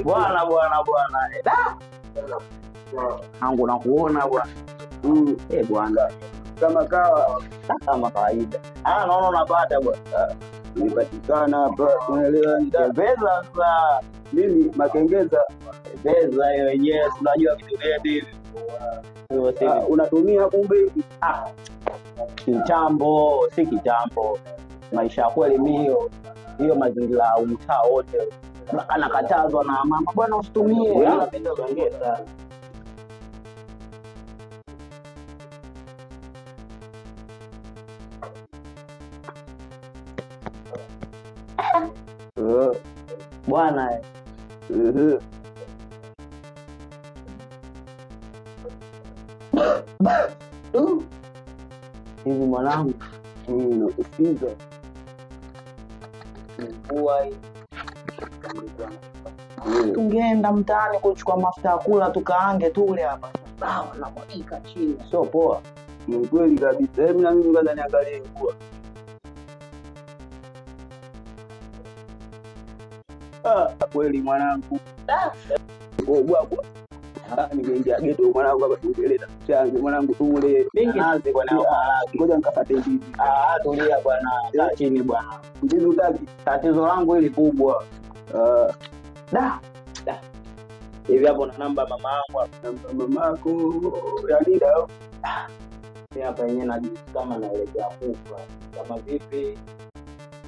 Bwana. Angu nakuona bwana. Bwana. Kama kawaida. Naona unapata bwana. Nipatikana hapa, unaelewa pesa sasa. Mimi makengeza Pesa hiyo yenyewe unajua kitu gani hivi? Unatumia kumbe kitambo, si kitambo. Maisha ya kweli mio. Hiyo mazingira ya mtaa wote. Anakatazwa na mama, bwana usitumie. Unapenda kuongeza. Bwana hivi mwanangu, nakusikiza. Tungeenda mtaani kuchukua mafuta ya kula tukaange tule hapa. Sawa na mwagika chini. Sio poa. Ni kweli kabisa. Hebu na mimi kwanza niangalie nguo. Kweli mwanangu. Nimeingia geto mwanangu hapa tueleza. Change mwanangu tule. Nazi bwana. Ngoja nikapate ndizi. Tulia bwana. Kaa chini bwana. Ndizi utaki? Tatizo langu hili kubwa. Hivi hapo na namba mama yangu hapa. Namba mamako ya Dida. Hapa yenyewe najisikia kama naelekea kufa. Kama vipi?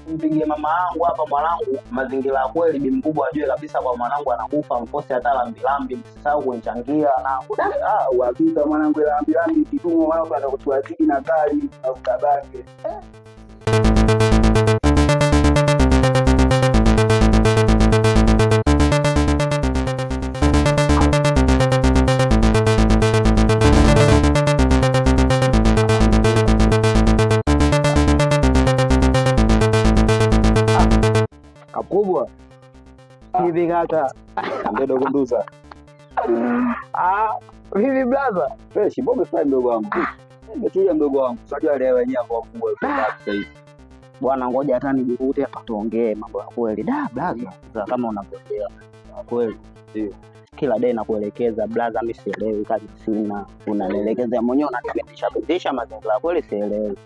Mpigie mama yangu hapa mwanangu, mazingira ya kweli bi mkubwa ajue kabisa kwa mwanangu anakufa, mfosi hata lambi msisahau kunichangia na uhakika mwanangu, lambi kitumwa mwanangu anakutuaziki na kali au kabake. Kubwa hivi kaka, ndio kunduza. Vipi blaza? Fresh, mbona fly mdogo wangu? Nimetulia mdogo wangu. Unajua leo wenyewe kwa kubwa sasa hivi. Bwana ngoja hata nijikute hapa tuongee mambo ya kweli. Blaza, kama unavyoelewa. Kweli. Ndio. Kila day nakuelekeza blaza, mimi sielewi kazi sina. Unanielekeza mwenyewe unanipitisha mazingira kweli sielewi.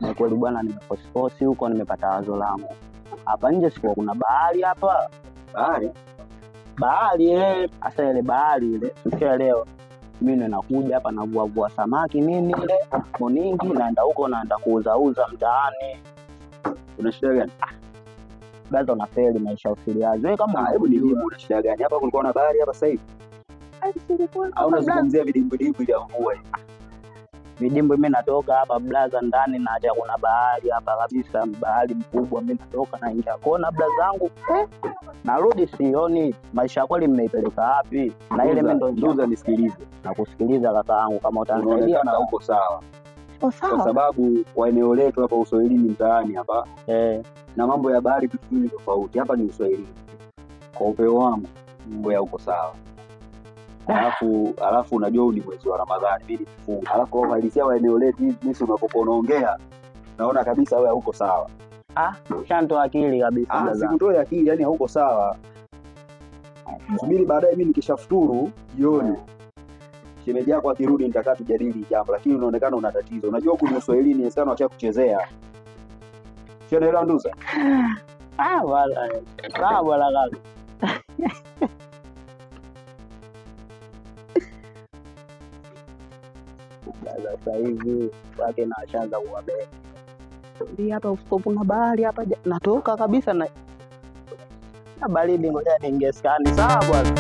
Na kweli bwana nimeposti huko nimepata wazo langu. Hapa nje sikuwa kuna bahari hapa. Bahari hasa ile bahari ile. Sielewa. Mimi nakuja hapa navua samaki nini ile. Moningi naenda huko naenda kuuza mtaani. Una shida gani? Gaza unafeli maisha usiliazi. Wewe kama hebu nijibu una shida gani? Hapa kulikuwa na bahari hapa sasa hivi? Au unazungumzia vidimbwi vya mvua hivi? Vidimbwi mimi natoka hapa blaza ndani na acha kuna bahari hapa kabisa, bahari mkubwa. Mimi natoka na ingia kona blaza zangu narudi sioni. Maisha yako mmeipeleka wapi? Na ile mimi ndo nduza nisikilize na kusikiliza kaka yangu kama utanisaidia na uko sawa. Sawa. Kwa sababu kwa eneo letu hapa Uswahilini mtaani hapa na mambo ya bahari vitu vingi tofauti. Hapa ni Uswahilini. Kwa upeo wangu wewe uko sawa. Alafu unajua ni mwezi wa Ramadhani mimi nifunga. Alafu kwa halisia wa eneo letu hivi mimi unapokuwa unaongea naona kabisa wewe hauko sawa. Shanto akili kabisa. Sikutoa akili, yani hauko sawa. Subiri baadaye mimi nikishafuturu jioni. Shemeji yako akirudi nitakaa tujadili jambo, lakini unaonekana una tatizo. Unajua huko ni Uswahilini sana acha kuchezea. Sio naelewa nduza? Wala. Sawa wala kaka. Sasa hivi wake na ashaanza kuwabeba. Ndio hapa usipopo na bahari hapa natoka kabisa na baridi, ngoja niingie skani. Sawa bwana.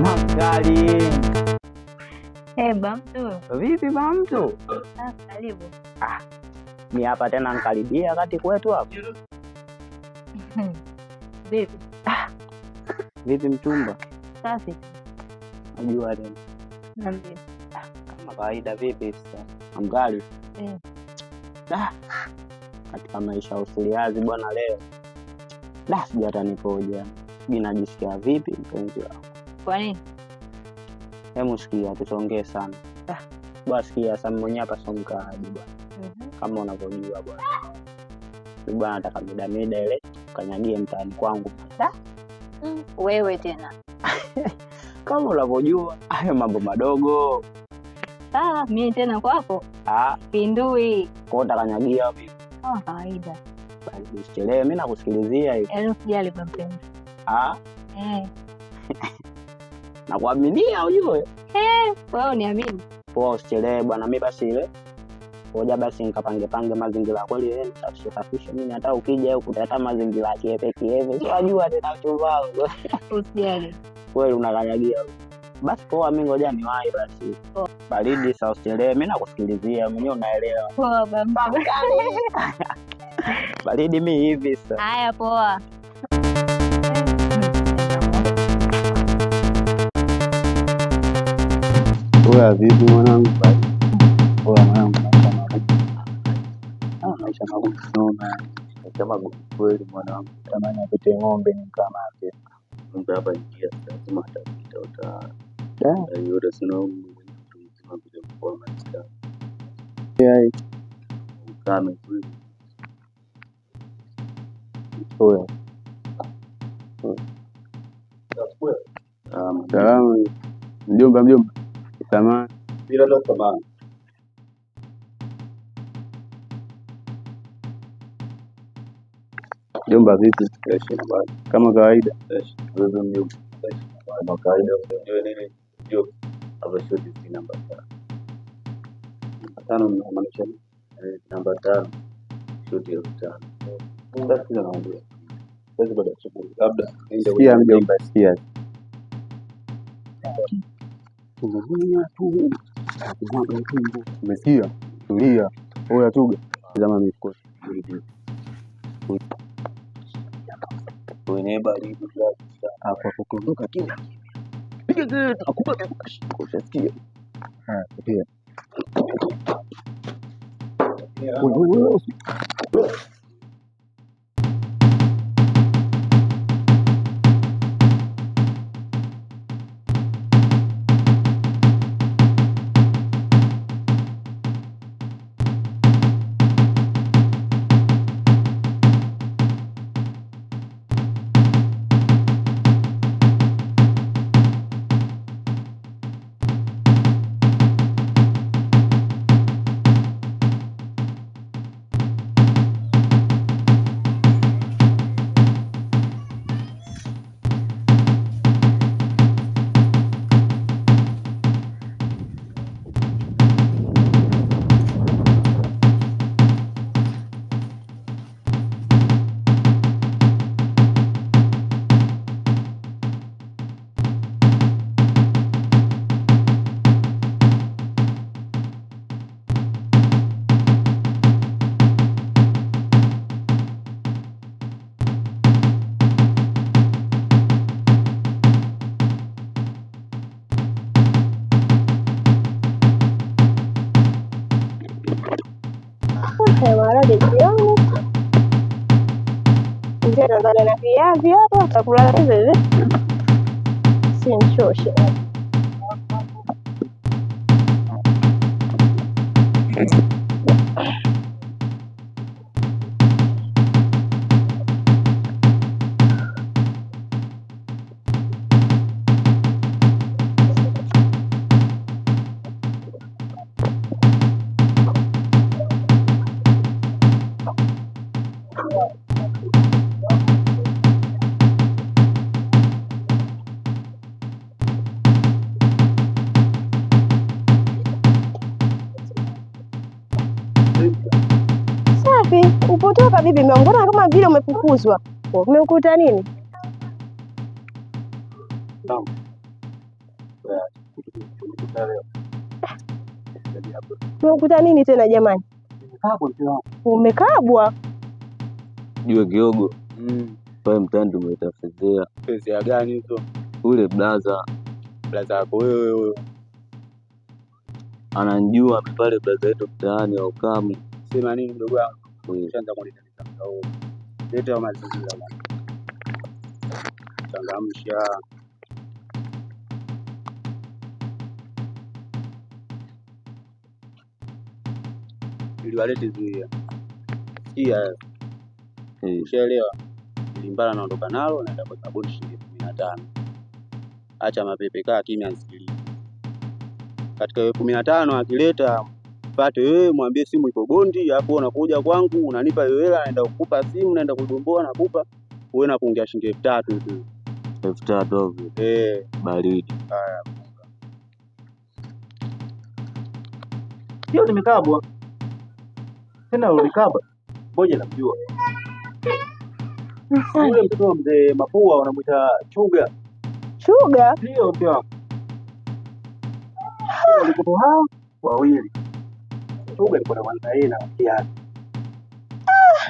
Makali. Bamtu. Vipi Bamtu? Karibu. Ni hapa tena nkaribia kati kwetu hapa. Vipi? Vipi mchumba? Safi. Najua tena. Niambie. Kama kawaida vipi sasa? Amgali? Katika maisha usiliazi bwana leo. Sijui hata nipoje. Sijui najisikia vipi mpenzi wangu. Kwa nini? Hebu sikia tuongee sana. Basi sasa mwenyewe hapa sio mkaaji bwana. Kama unavyojua bwana. Ni bwana nataka mida ile kanyagie mtaani kwangu. Wewe tena. Kama unavyojua hayo mambo madogo. Mimi tena kwako. Pindui. Kwa utakanyagia vipi? Kama kawaida. Basi usichelewe, mimi nakusikilizia hiyo. Usijali mpenzi. Nakuaminia ujue. Wewe uniamini. Poa, usichelewe bwana, mimi basi ile. Ngoja basi nikapange mazingira kweli yeye safishe mimi hata ukija huko utata mazingira yake pekee hivi. Sio ajua tena chumba. Usijali. Wewe unakanyagia. Basi poa, mimi ngoja niwahi basi. Baridi sasa usichelewe, mimi nakusikilizia, mwenyewe unaelewa. Poa baba. Baridi mimi hivi sasa. Haya poa. Oya vipi mwanangu? Oya mwanangu, maisha magumu sana. Maisha magumu kweli mwanangu. Tamani apite ng'ombe nimkamate. Ng'ombe hapa ingia lazima atapita yote sina mtu mzima kuja kwa maisha. Ukame kweli. Oya. Salamu. Mjomba. Samahani. Bila ndo samahani. Mjomba vipi? Kama kawaida. Wewe mjomba. Kama kawaida unajua nini? Ndio. Hapo shoti si namba 5 maanisha namba 5 shoti ya 5. Basi naomba. Sasa baada ya chakula labda sikia mjomba, sikia. Umesikia? Tulia. Oya tuga. Zama mikosi. Wewe baridi hapa kuondoka kila. Piga kelele akupa kusikia. Pia. Maharage jioni. Mzee nadhani na viazi hapa utakula hivi. Simchoshe. Upotoka bibi, umeongona kama vile umefukuzwa. Umekuta nini? Umekuta nini tena jamani? Umekabwa? Jue kiogo. Pale mtaani tumetafezea. Pesa gani hizo? Ule blaza yako wewe. Ananijua pale blaza yetu mtaani au kama. Sema nini mdogo wangu? Kwanza kwa nini leta mazingira bwana. Changamsha. ili walete zuia. Sikia. Ushaelewa? Limbala naondoka nalo naenda kwa sabuni shilingi 15. Acha mapepe, kaa kimya nisikilize. Katika 15 akileta pate wewe mwambie simu iko bondi, hapo unakuja kwangu unanipa hiyo hela, naenda kukupa simu, naenda kugomboa nakupa. Wewe na kuongea shilingi 3000 tu. 3000 baridi. Haya. Sio nimekabwa. Tena ulikaba. Ngoja namjua. Yule mtoto mzee Mapua wanamuita Chuga. Chuga? Ndio mke wangu. Walikuwa hao wawili. Chuga alikuwa na mwanzae na kiasi.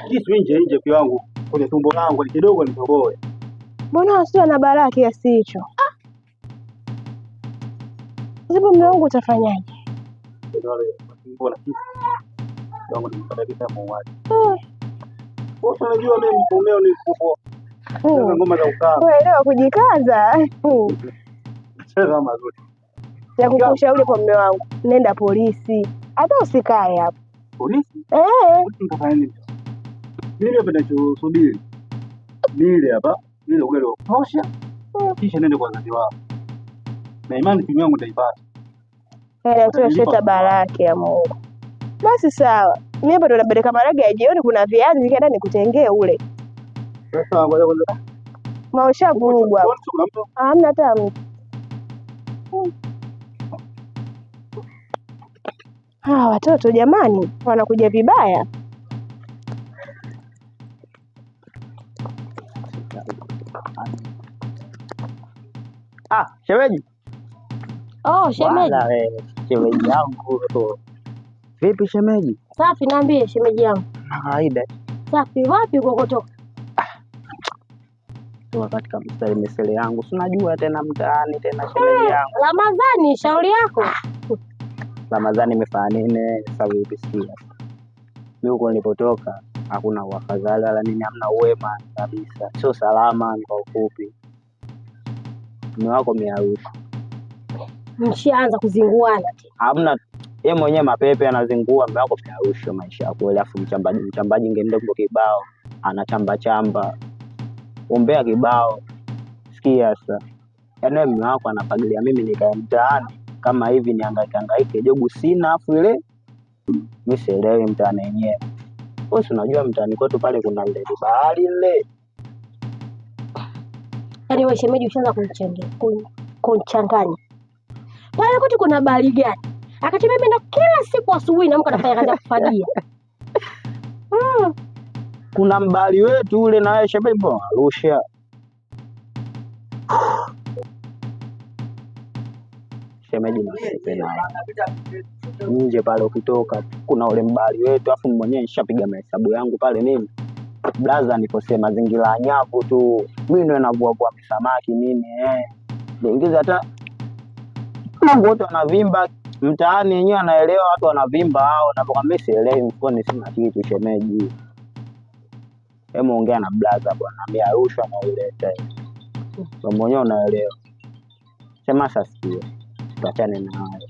Kisu nje mke wangu kwenye tumbo langu kidogo nitoboe. Mbona wasio na baraka kiasi hicho? Zipo mume wangu utafanyaje? Wale mbona kisu. Wangu nimepata kisa muuaji. Wewe unajua mimi mumeo ni kupo. Sasa ngoma za ukaa. Uelewa kujikaza. Sasa mazuri. Ya kukushauri kwa mume wangu, nenda polisi. Hata usikae hapo. Polisi? Eh. Mimi hapa ninachosubiri. Nile hapa, ile ugali wa kutosha. Kisha nende kwa wazazi wao. Na imani timu yangu nitaipata. Tunasheta baraka ya Mungu. Basi sawa. Mimi hapa ndo napeleka marage ya jioni, kuna viazi nikaenda nikutengee ule. Sasa ngoja kwanza. Maosha burugwa. Hamna hata mtu. Watoto jamani, wanakuja vibaya. Shemeji. Shemeji. Shemeji yangu. Vipi shemeji? Safi, niambie shemeji yangu. Kawaida. Safi, wapi uko kutoka? Tuwa katika mesele yangu. Si unajua tena mtaani tena shemeji yangu. Ramadhani, shauri yako. Ramadhani imefanya nini? Sasa hivi sikia. Mimi huko nilipotoka hakuna uafadhali wala nini, hamna uwema kabisa. Sio salama kwa ufupi. Mume wako miarufu. Mshaanza kuzinguana. Hamna, yeye mwenyewe mapepe anazingua, mume wako miarufu maisha yako. Alafu mchambaji ngemdogo kibao, anachamba ombea kibao. Sikia sasa. Yaani mume wako anafagilia mimi nikae mtaani kama hivi nihangaike jobu sina, afu ile mimi sielewi mtaani yenyewe. Wewe unajua mtaani kwetu pale kuna ile bahari ile. Yaani wewe shemeji ushaanza kunchanganya. Pale kwetu kuna bahari gani? Akati mimi ndo kila siku asubuhi naamka nafanya kazi ya kufagia. Kuna mbali wetu ule na wewe shemeji mbona Arusha. Shemeji nasipenda. Nje pale ukitoka kuna ule mbali wetu, afu mwenyewe nishapiga mahesabu yangu pale nini. Blaza nikosea mazingira ya nyavu tu. Mimi ndo navua samaki mimi niingiza hata mambo wote wanavimba mtaani yenyewe anaelewa watu wanavimba hao, na kwa mimi sielewi mfukoni sina kitu shemeji. Hebu ongea na blaza bwana, mimi Arusha na uleta hiyo. Kwa mwenyewe unaelewa. Sema sasa sikia. Tuachane na hayo.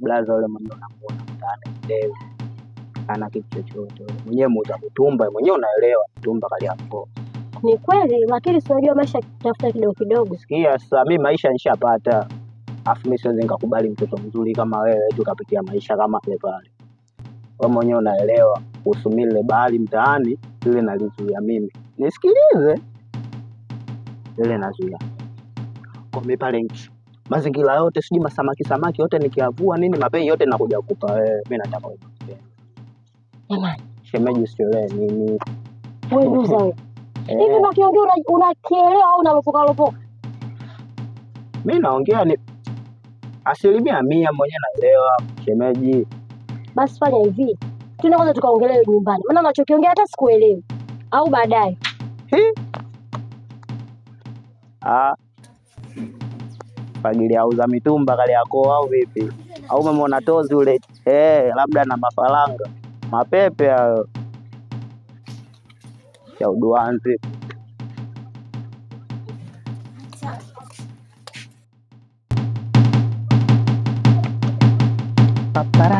Blaza yule mwenyewe unamuona mtaani leo. Ana kitu chochote. Mwenyewe muuza mtumba, mwenyewe unaelewa mtumba kali hapo. Ni kweli, lakini si unajua maisha kutafuta kidogo kidogo. Sikia sasa, mimi maisha nishapata. Afu mimi siwezi nikakubali mtoto mzuri kama wewe tu kapitia maisha kama yale pale. Wewe mwenyewe unaelewa usumile bahari mtaani ile nalizuia mimi. Nisikilize. Ile nazuia. Kwa mimi pale mazingira yote siji samaki yote nikiavua nini mapei yote nakuja kukupa wewe. Mimi nataka wewe. Jamani, shemeji usielewe nini. Wewe nduza wewe. Hivi unakiongea unakielewa au unalopoka? Mimi naongea ni 100% mwenyewe naelewa shemeji. Basi fanya hivi. Tuende kwanza tukaongelee nyumbani. Maana unachokiongea hata sikuelewi. Au baadaye. Fagili auza mitumba kali yako au vipi? Au umeona tozi ule labda na mafaranga. Mapepe hayo. Ya uduanzi. Papara